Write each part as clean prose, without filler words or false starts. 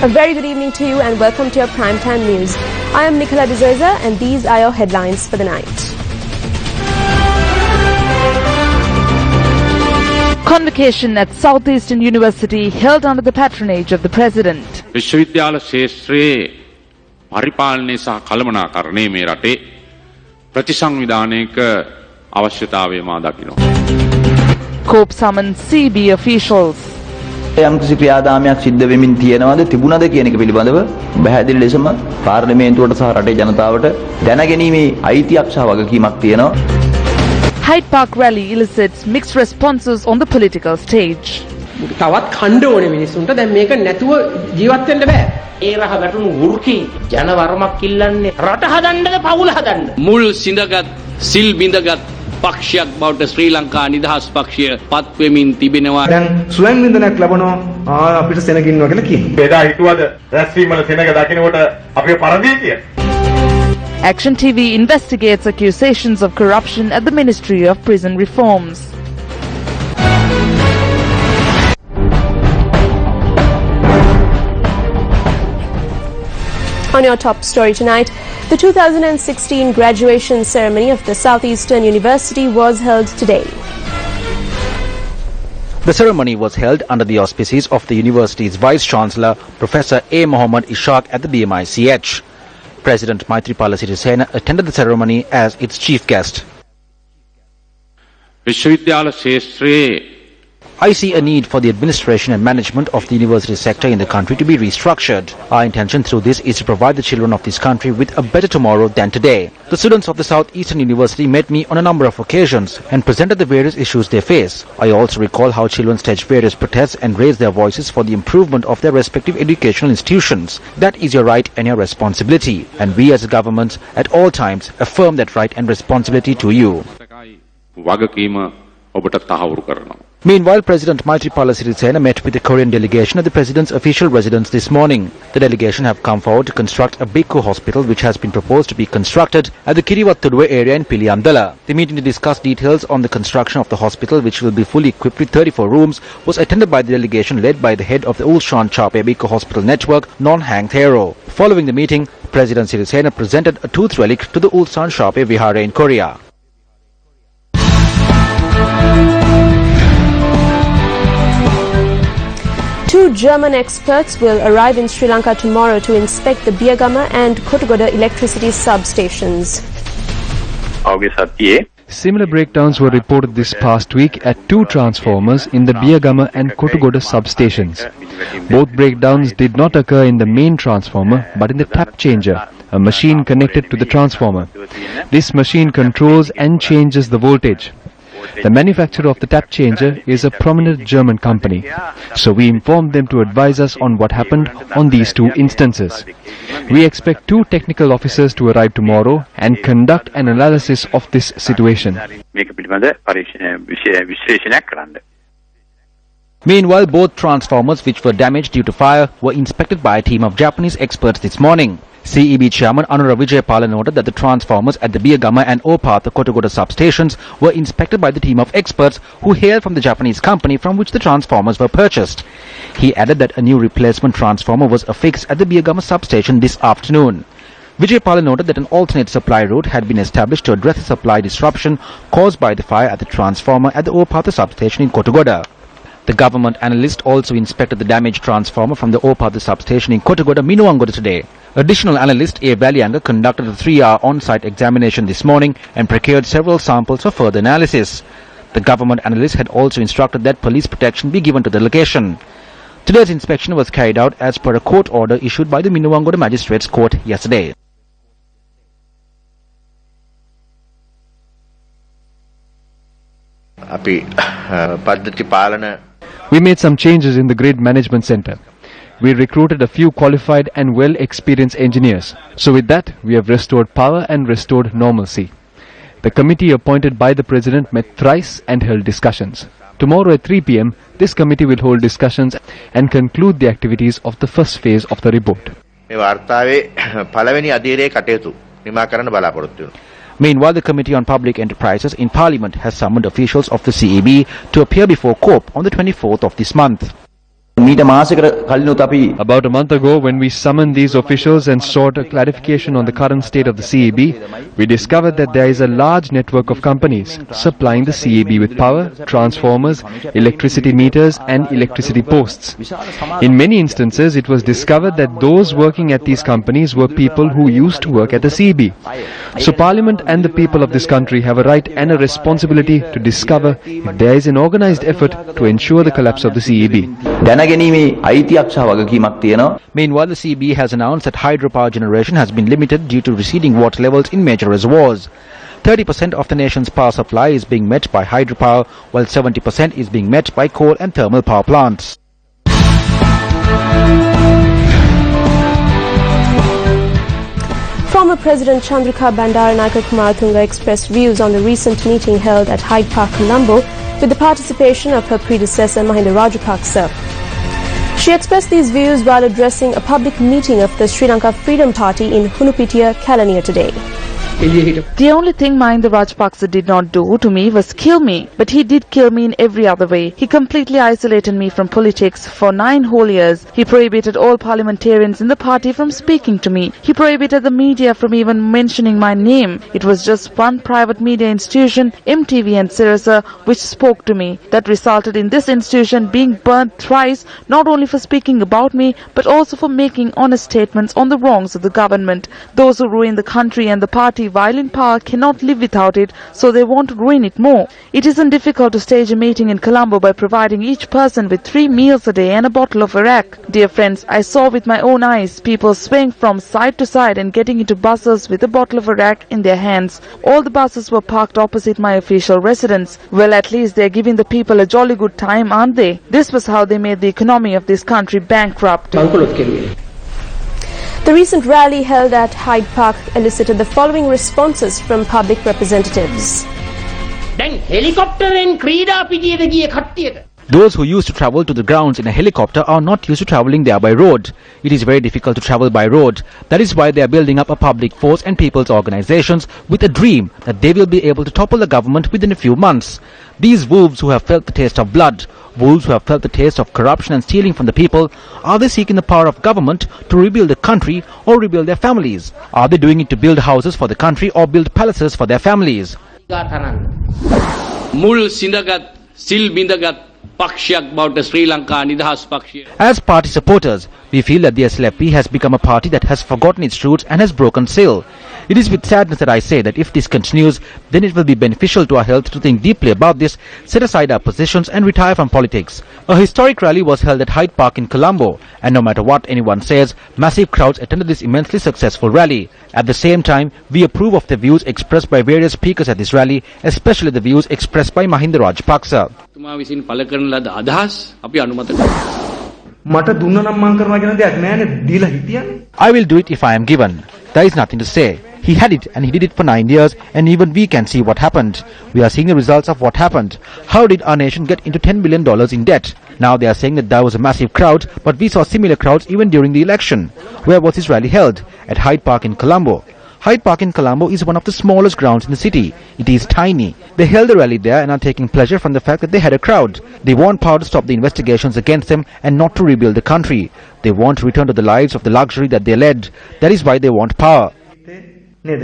A very good evening to you and welcome to your primetime news. I am Nicola De Souza and these are your headlines for the night. Convocation at Southeastern University held under the patronage of the President. විශ්වවිද්‍යාල ශාස්ත්‍රයේ පරිපාලනය සහ කළමනාකරණය මේ රටේ ප්‍රතිසංවිධානයක අවශ්‍යතාවය මා දකිනවා. COPE summoned CB officials. යම් කිසි ක්‍රියාදාමයක් සිද්ධ වෙමින් තියෙනවද තිබුණද කියන එක පිළිබඳව පැහැදිලි ලෙසම පාර්ලිමේන්තුවට සහ රටේ ජනතාවට දැනගැනීමේ අයිතියක් සහ වගකීමක් තියෙනවා. Hyde Park rally elicits mixed responses on the political stage. තවත් ඛණ්ඩ ඕනේ මිනිස්සුන්ට දැන් මේක නැතුව ජීවත් වෙන්න බෑ. ඒ රහ වැටුණු වෘකි ජන වරමක් ඉල්ලන්නේ රට හදන්නද පවුල හදන්න. මුල් සිඳගත් සිල් බිඳගත් පක්ෂයක් බවට ශ්‍රී ලංකා නිදහස් පක්ෂය පත් වෙමින් තිබෙනවා. දැන් ස්වයං වින්දනයක් ලැබනවා අපිට සෙනගින්නවා කියලා කියනවා. බෙදා හිතුවද රැස්වීම වල සෙනග දකින්නකොට අපේ පරදී කිය. Action TV investigates accusations of corruption at the Ministry of Prison Reforms. On your top story tonight, the 2016 graduation ceremony of the Southeastern University was held today. The ceremony was held under the auspices of the university's Vice-Chancellor, Professor A. Mohammad Ishaq at the BMICH. President Maithripala Sirisena attended the ceremony as its chief guest. විශ්වවිද්‍යාල ශාස්ත්‍රයේ I see a need for the administration and management of the university sector in the country to be restructured. Our intention through this is to provide the children of this country with a better tomorrow than today. The students of the Southeastern University met me on a number of occasions and presented the various issues they face. I also recall how children staged various protests and raised their voices for the improvement of their respective educational institutions. That is your right and your responsibility, and we as a government at all times affirm that right and responsibility to you. වගකීම ඔබට තහවුරු කරනවා. Meanwhile, President Maithripala Sirisena met with the Korean delegation at the President's official residence this morning. The delegation have come forward to construct a Bhikkhu hospital which has been proposed to be constructed at the Kirivattuduwa area in Piliyandala. The meeting to discuss details on the construction of the hospital, which will be fully equipped with 34 rooms, was attended by the delegation led by the head of the Ulsan Chape Bhikkhu Hospital Network, Non-Hang Thero. Following the meeting, President Sirisena presented a tooth relic to the Ulsan Chape Vihara in Korea. Two German experts will arrive in Sri Lanka tomorrow to inspect the Biyagama and Kotugoda electricity substations. Similar breakdowns were reported this past week at two transformers in the Biyagama and Kotugoda substations. Both breakdowns did not occur in the main transformer but in the tap changer, a machine connected to the transformer. This machine controls and changes the voltage. The manufacturer of the tap changer is a prominent German company, so we informed them to advise us on what happened on these two instances. We expect two technical officers to arrive tomorrow and conduct an analysis of this situation. Meanwhile, both transformers which were damaged due to fire were inspected by a team of Japanese experts this morning. CEB Chairman Anura Vijayapala noted that the transformers at the Biyagama and Opatha Kotugoda substations were inspected by the team of experts who hail from the Japanese company from which the transformers were purchased. He added that a new replacement transformer was affixed at the Biyagama substation this afternoon. Vijayapala noted that an alternate supply route had been established to address the supply disruption caused by the fire at the transformer at the Opatha substation in Kotugoda. The government analyst also inspected the damaged transformer from the Opatha substation in Kotugoda, Minuwangoda today. Additional analyst A. Valianga conducted a 3-hour on-site examination this morning and procured several samples for further analysis. The government analyst had also instructed that police protection be given to the location. Today's inspection was carried out as per a court order issued by the Minuwangoda Magistrates Court yesterday. We made some changes in the grid management center. We recruited a few qualified and well-experienced engineers. So with that, we have restored power and restored normalcy. The committee appointed by the President met thrice and held discussions. Tomorrow at 3 p.m, this committee will hold discussions and conclude the activities of the first phase of the report. Meanwhile, the Committee on Public Enterprises in Parliament has summoned officials of the CEB to appear before COPE on the 24th of this month. මීට මාසයකට කලිනුත් අපි About a month ago, when we summoned these officials and sought a clarification on the current state of the CEB, we discovered that there is a large network of companies supplying the CEB with power, transformers, electricity meters and electricity posts. In many instances, it was discovered that those working at these companies were people who used to work at the CEB. So Parliament and the people of this country have a right and a responsibility to discover if there is an organized effort to ensure the collapse of the CEB. දැනගැනීමේ අයිතියක් සහ වගකීමක් තියෙනවා. Meanwhile, the CEB has announced that hydropower generation has been limited due to receding water levels in major reservoirs. 30% of the nation's power supply is being met by hydropower, while 70% is being met by coal and thermal power plants. Former President Chandrika Bandaranaike Kumaratunga expressed views on the recent meeting held at Hyde Park, Colombo, with the participation of her predecessor Mahinda Rajapaksa. She expressed these views while addressing a public meeting of the Sri Lanka Freedom Party in Hunupitiya, Kelaniya today. The only thing Mahinda Rajapaksa did not do to me was kill me, but he did kill me in every other way. He completely isolated me from politics for 9 whole years. He prohibited all parliamentarians in the party from speaking to me. He prohibited the media from even mentioning my name. It was just one private media institution, MTV and Sirasa, which spoke to me. That resulted in this institution being burnt thrice, not only for speaking about me, but also for making honest statements on the wrongs of the government. Those who ruin the country and the party while in power cannot live without it, so they want to ruin it more. It isn't difficult to stage a meeting in Colombo by providing each person with 3 meals a day and a bottle of arak. Dear friends, I saw with my own eyes people swaying from side to side and getting into buses with a bottle of arak in their hands. All the buses were parked opposite my official residence. Well, at least they're giving the people a jolly good time, aren't they? This was how they made the economy of this country bankrupt. The recent rally held at Hyde Park elicited the following responses from public representatives. දැන් හෙලිකොප්ටරෙන් ක්‍රීඩා පිටියට ගිය කට්ටියට Those who used to travel to the grounds in a helicopter are not used to traveling there by road. It is very difficult to travel by road. That is why they are building up a public force and people's organizations with a dream that they will be able to topple the government within a few months. These wolves who have felt the taste of blood, wolves who have felt the taste of corruption and stealing from the people, are they seeking the power of government to rebuild the country or rebuild their families? Are they doing it to build houses for the country or build palaces for their families? මුල් සිඳගත් සිල් බිඳගත් පක්ෂයක් බවට ශ්‍රී ලංකා නිදහස් පක්ෂය. As party supporters, we feel that the SLFP has become a party that has forgotten its roots and has broken sail. It is with sadness that I say that if this continues, then it will be beneficial to our health to think deeply about this, set aside our positions and retire from politics. A historic rally was held at Hyde Park in Colombo, and no matter what anyone says, massive crowds attended this immensely successful rally. At the same time, we approve of the views expressed by various speakers at this rally, especially the views expressed by Mahinda Rajapaksa. තුමා විසින් පළ කරන ලද අදහස් අපි අනුමත කරනවා. මට දුන්න නම් මං කරනවා කියන දෙයක් නෑනේ දීලා හිටියනේ. I will do it if I am given. There is nothing to say. He had it and he did it for 9 years, and even we can see what happened. We are seeing the results of what happened. How did our nation get into $10 billion in debt? Now they are saying that there was a massive crowd, but we saw similar crowds even during the election. Where was this rally held? At Hyde Park in Colombo. Hyde Park in Colombo is one of the smallest grounds in the city. It is tiny. They held a rally there and are taking pleasure from the fact that they had a crowd. They want power to stop the investigations against them and not to rebuild the country. They want to return to the lives of the luxury that they led. That is why they want power. They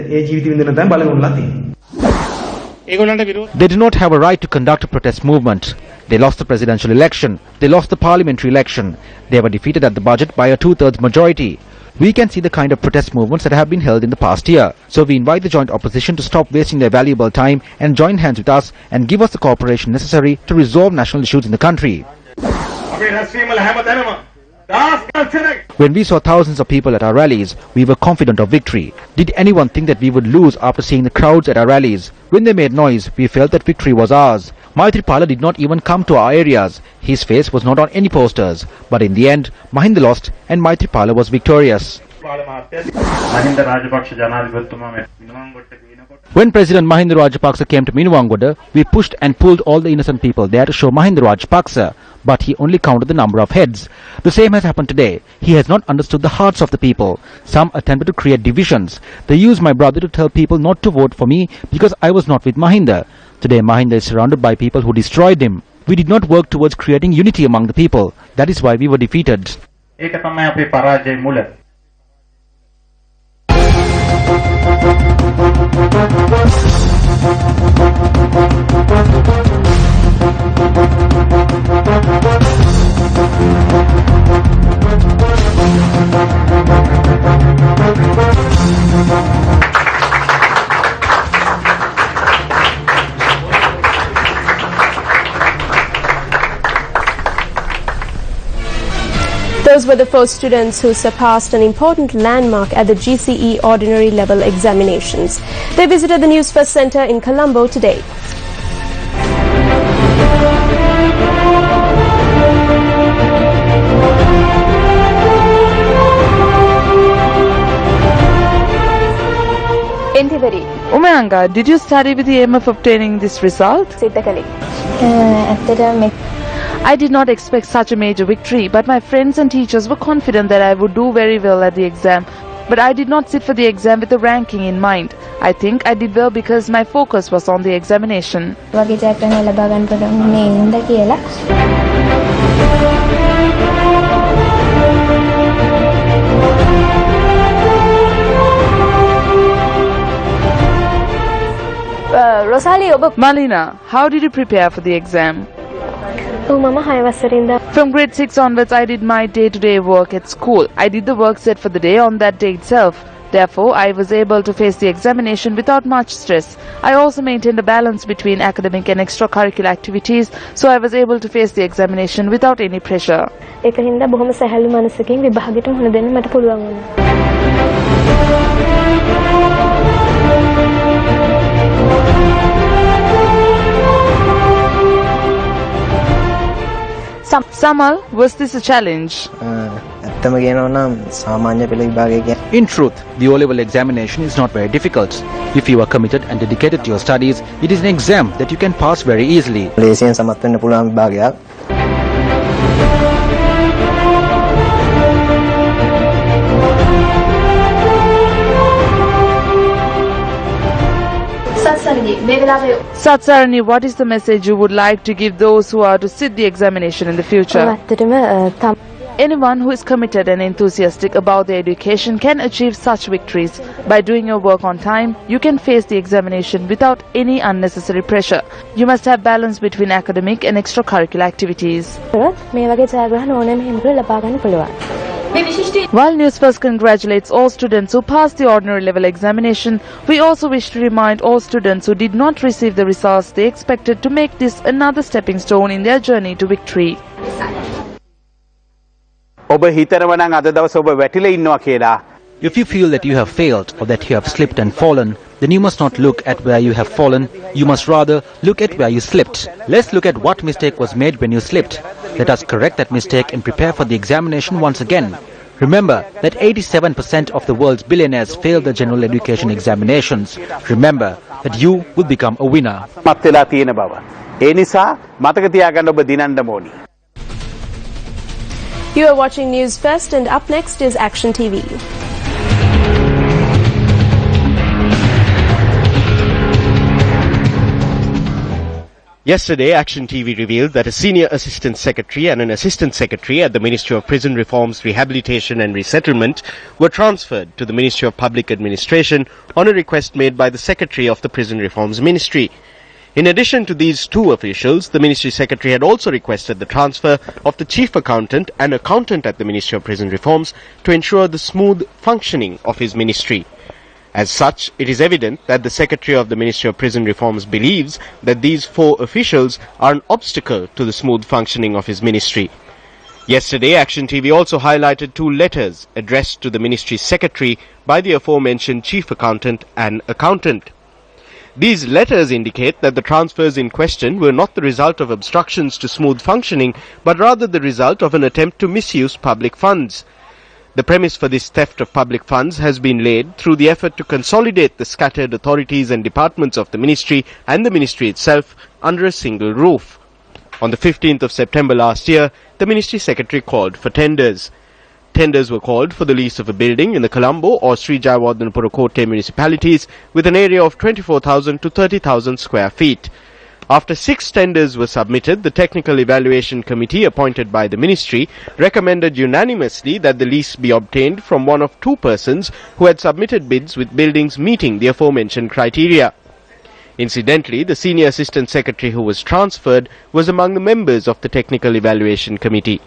do not have a right to conduct a protest movement. They lost the presidential election. They lost the parliamentary election. They were defeated at the budget by a 2/3 majority. We can see the kind of protest movements that have been held in the past year. So we invite the joint opposition to stop wasting their valuable time and join hands with us and give us the cooperation necessary to resolve national issues in the country. When we saw thousands of people at our rallies, we were confident of victory. Did anyone think that we would lose after seeing the crowds at our rallies? When they made noise, we felt that victory was ours. Maithripala did not even come to our areas. His face was not on any posters. But in the end, Mahinda lost and Maithripala was victorious. When President Mahinda Rajapaksa came to Minuwangoda, we pushed and pulled all the innocent people there to show Mahinda Rajapaksa, but he only counted the number of heads. The same has happened today. He has not understood the hearts of the people. Some attempted to create divisions. They used my brother to tell people not to vote for me because I was not with Mahinda. Today Mahinda is surrounded by people who destroyed him. We did not work towards creating unity among the people. That is why we were defeated. ඒක තමයි අපේ පරාජය මුල. Those were the 4 students who surpassed an important landmark at the GCE ordinary level examinations. They visited the Newsfirst Center in Colombo today. Umayanga, did you study with the aim of obtaining this result? I did not expect such a major victory, but my friends and teachers were confident that I would do very well at the exam. But I did not sit for the exam with the ranking in mind. I think I did well because my focus was on the examination. Malina, how did you prepare for the exam? From grade 6 onwards, I did my day-to-day work at school. I did the work set for the day on that day itself. Therefore, I was able to face the examination without much stress. I also maintained a balance between academic and extracurricular activities, so I was able to face the examination without any pressure. Samal, was this a challenge? In truth, the O-level examination is not very difficult. If you are committed and dedicated to your studies, it is an exam that you can pass very easily. Satsarani, what is the message you would like to give those who are to sit the examination in the future? Anyone who is committed and enthusiastic about their education can achieve such victories. By doing your work on time, you can face the examination without any unnecessary pressure. You must have balance between academic and extracurricular activities. While Newsfirst congratulates all students who passed the ordinary level examination, we also wish to remind all students who did not receive the results they expected to make this another stepping stone in their journey to victory. If you feel that you have failed or that you have slipped and fallen, then you must not look at where you have fallen. You must rather look at where you slipped. Let's look at what mistake was made when you slipped. Let us correct that mistake and prepare for the examination once again. Remember that 87% of the world's billionaires fail the general education examinations. Remember that you will become a winner. You are watching Newsfirst, and up next is Action TV. Yesterday, Action TV revealed that a senior assistant secretary and an assistant secretary at the Ministry of Prison Reforms, Rehabilitation and Resettlement were transferred to the Ministry of Public Administration on a request made by the Secretary of the Prison Reforms Ministry. In addition to these two officials, the Ministry Secretary had also requested the transfer of the Chief Accountant and Accountant at the Ministry of Prison Reforms to ensure the smooth functioning of his ministry. As such, it is evident that the Secretary of the Ministry of Prison Reforms believes that these four officials are an obstacle to the smooth functioning of his ministry. Yesterday, Action TV also highlighted two letters addressed to the Ministry Secretary by the aforementioned Chief Accountant and Accountant. These letters indicate that the transfers in question were not the result of obstructions to smooth functioning, but rather the result of an attempt to misuse public funds. The premise for this theft of public funds has been laid through the effort to consolidate the scattered authorities and departments of the ministry and the ministry itself under a single roof. On the 15th of September last year, the Ministry Secretary called for tenders. Tenders were called for the lease of a building in the Colombo or Sri Jayawardhanapura Kotte municipalities with an area of 24,000 to 30,000 square feet. After 6 tenders were submitted, the Technical Evaluation Committee appointed by the Ministry recommended unanimously that the lease be obtained from one of 2 persons who had submitted bids with buildings meeting the aforementioned criteria. Incidentally, the Senior Assistant Secretary who was transferred was among the members of the Technical Evaluation Committee.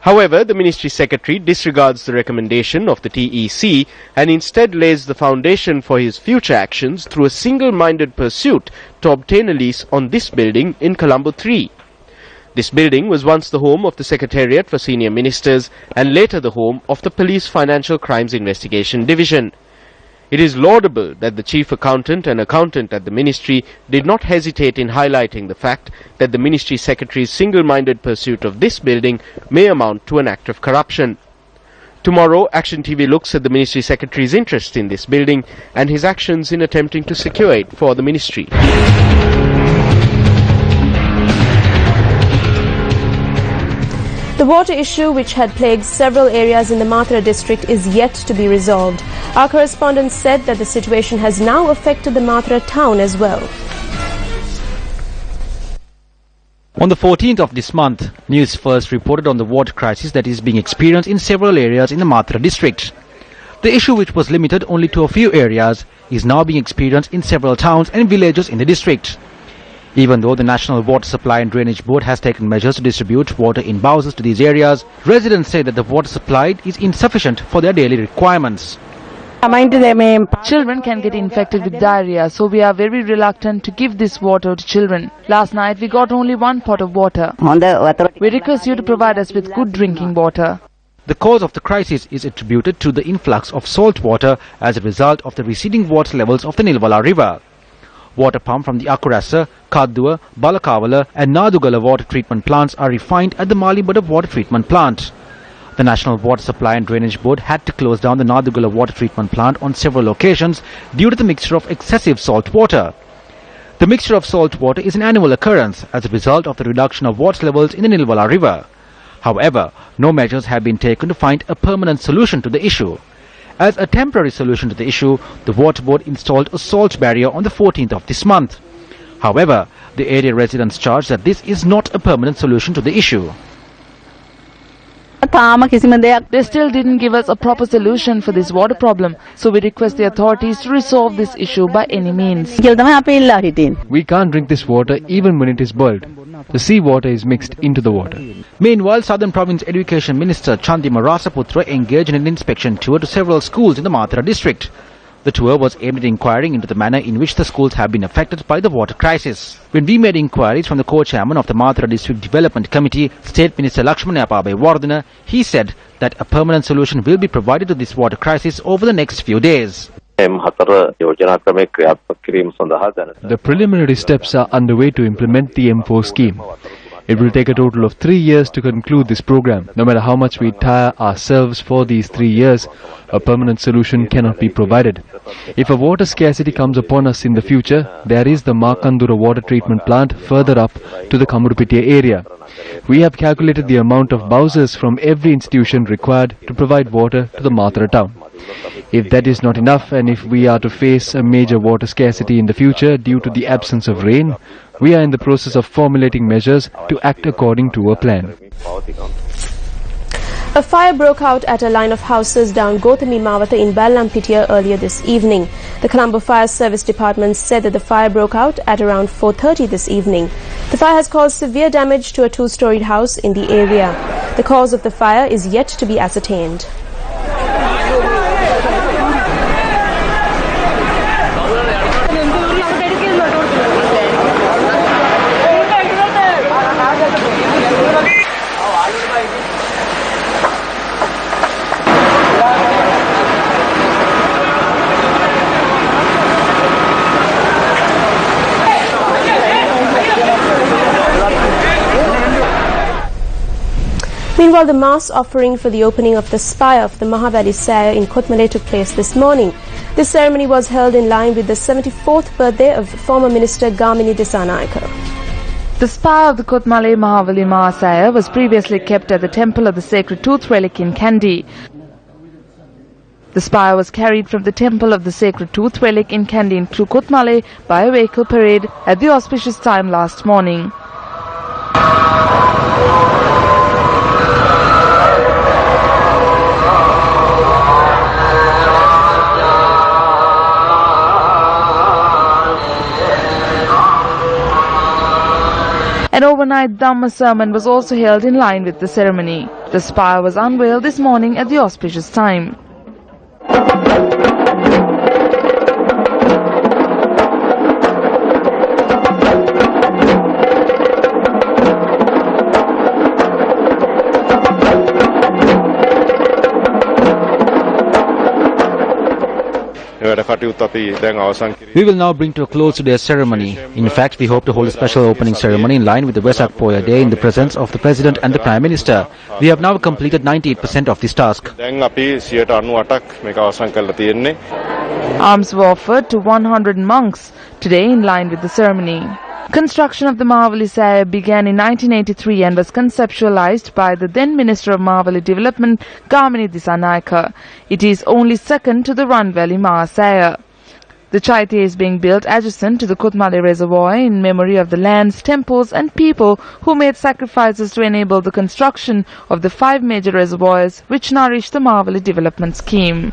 However, the Ministry Secretary disregards the recommendation of the TEC and instead lays the foundation for his future actions through a single-minded pursuit to obtain a lease on this building in Colombo 3. This building was once the home of the Secretariat for Senior Ministers and later the home of the Police Financial Crimes Investigation Division. It is laudable that the Chief Accountant and Accountant at the Ministry did not hesitate in highlighting the fact that the Ministry Secretary's single-minded pursuit of this building may amount to an act of corruption. Tomorrow, Action TV looks at the Ministry Secretary's interest in this building and his actions in attempting to secure it for the Ministry. The water issue, which had plagued several areas in the Mathura district, is yet to be resolved. Our correspondent said that the situation has now affected the Mathura town as well. On the 14th of this month, Newsfirst reported on the water crisis that is being experienced in several areas in the Mathura district. The issue, which was limited only to a few areas, is now being experienced in several towns and villages in the district. Even though the National Water Supply and Drainage Board has taken measures to distribute water in bowsers to these areas, residents say that the water supplied is insufficient for their daily requirements. Children can get infected with diarrhea, so we are very reluctant to give this water to children. Last night we got only 1 pot of water. We request you to provide us with good drinking water. The cause of the crisis is attributed to the influx of salt water as a result of the receding water levels of the Nilwala River. Water pumped from the Akurasa, Kadduwa, Balakavala and Nadugala water treatment plants are refined at the Malibada water treatment plant. The National Water Supply and Drainage Board had to close down the Nadugala water treatment plant on several occasions due to the mixture of excessive salt water. The mixture of salt water is an annual occurrence as a result of the reduction of water levels in the Nilwala River. However, no measures have been taken to find a permanent solution to the issue. As a temporary solution to the issue, the Water Board installed a salt barrier on the 14th of this month. However, the area residents charge that this is not a permanent solution to the issue. They still didn't give us a proper solution for this water problem, so we request the authorities to resolve this issue by any means. We can't drink this water even when it is boiled. The sea water is mixed into the water. Meanwhile, Southern Province Education Minister Chandima Rasaputra engaged in an inspection tour to several schools in the Mathura district. The tour was aimed at inquiring into the manner in which the schools have been affected by the water crisis. When we made inquiries from the co-chairman of the Mathura District Development Committee, State Minister Lakshmana Apabe Wardana, he said that a permanent solution will be provided to this water crisis over the next few days. The preliminary steps are underway to implement the M4 scheme. It will take a total of 3 years to conclude this program. No matter how much we tire ourselves for these 3 years, a permanent solution cannot be provided. If a water scarcity comes upon us in the future, there is the Makandura water treatment plant further up to the Kamurupitiya area. We have calculated the amount of bowsers from every institution required to provide water to the Mathura town. If that is not enough, and if we are to face a major water scarcity in the future due to the absence of rain, we are in the process of formulating measures to act according to a plan. A fire broke out at a line of houses down Gothami Mawata in Ballampitiya earlier this evening. The Colombo Fire Service Department said that the fire broke out at around 4:30 this evening. The fire has caused severe damage to a 2-storied house in the area. The cause of the fire is yet to be ascertained. Meanwhile, the mass offering for the opening of the spire of the Mahavali Saya in Kotmale took place this morning. This ceremony was held in line with the 74th birthday of former Minister Gamini Disanayake. The spire of the Kotmale Mahavali Mahasaya was previously kept at the temple of the sacred tooth relic in Kandy. The spire was carried from the temple of the sacred tooth relic in Kandin to Kotmale by a vehicle parade at the auspicious time last morning. An overnight Dhamma sermon was also held in line with the ceremony. The spire was unveiled this morning at the auspicious time. We will now bring to a close today's ceremony. In fact, we hope to hold a special opening ceremony in line with the Vesak Poya Day in the presence of the President and the Prime Minister. We have now completed 98% of this task. Arms were offered to 100 monks today in line with the ceremony. Construction of the Mahawali Saya began in 1983 and was conceptualized by the then Minister of Mahawali Development, Gamini Disanayaka. It is only second to the Run Valley Mahasaya. The Chaitya is being built adjacent to the Kotmale Reservoir in memory of the lands, temples and people who made sacrifices to enable the construction of the 5 major reservoirs which nourish the Mahawali Development Scheme.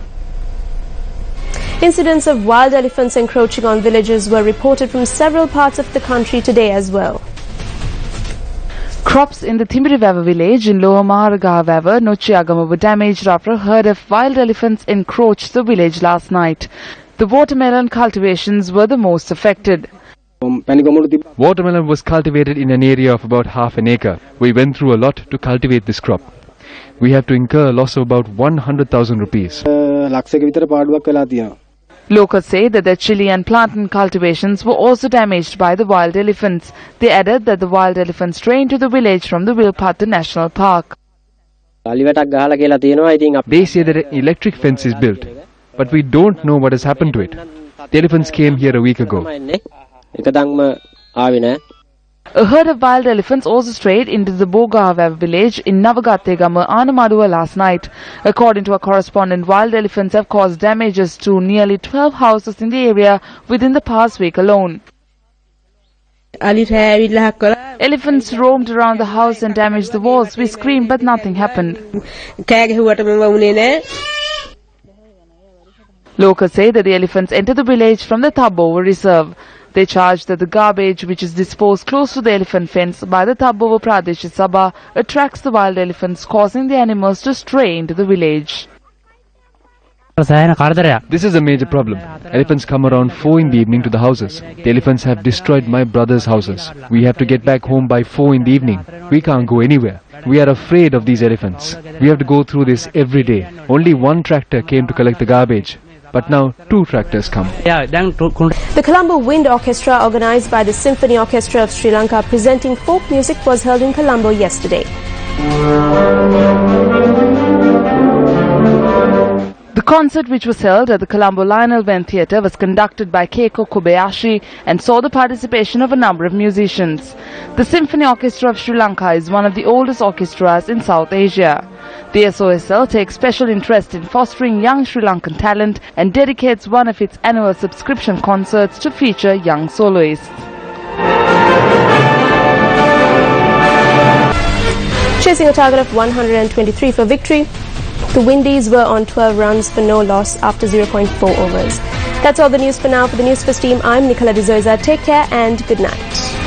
Incidents of wild elephants encroaching on villages were reported from several parts of the country today as well. Crops in the Thimbirivava village in Lower Maharagava, Nochiagama were damaged after a herd of wild elephants encroached the village last night. The watermelon cultivations were the most affected. Watermelon was cultivated in an area of about half an acre. We went through a lot to cultivate this crop. We have to incur a loss of about 100,000 rupees. Locals say that their chili and plantain cultivations were also damaged by the wild elephants. They added that the wild elephants strained to the village from the Wilpattu National Park. They say that an electric fence is built, but we don't know what has happened to it. The elephants came here a week ago. A herd of wild elephants also strayed into the Bogahava village in Navagategama, Anamadua last night. According to a correspondent, wild elephants have caused damages to nearly 12 houses in the area within the past week alone. Elephants roamed around the house and damaged the walls. We screamed, but nothing happened. Locals say that the elephants entered the village from the Thabova Reserve. They charge that the garbage which is disposed close to the elephant fence by the Thabova Pradesh Sabha attracts the wild elephants, causing the animals to stray into the village. This is a major problem. Elephants come around 4 in the evening to the houses. The elephants have destroyed my brother's houses. We have to get back home by 4 in the evening. We can't go anywhere. We are afraid of these elephants. We have to go through this every day. Only 1 tractor came to collect the garbage. But now 2 tractors come. The Colombo Wind Orchestra, organized by the Symphony Orchestra of Sri Lanka presenting folk music, was held in Colombo yesterday. The concert, which was held at the Colombo Lionel Venn Theatre, was conducted by Keiko Kobayashi and saw the participation of a number of musicians. The Symphony Orchestra of Sri Lanka is one of the oldest orchestras in South Asia. The SOSL takes special interest in fostering young Sri Lankan talent and dedicates one of its annual subscription concerts to feature young soloists. Chasing a target of 123 for victory, the Windies were on 12 runs for no loss after 0.4 overs. That's all the news for now. For the Newsfirst team, I'm Nicola D'Souza. Take care and good night.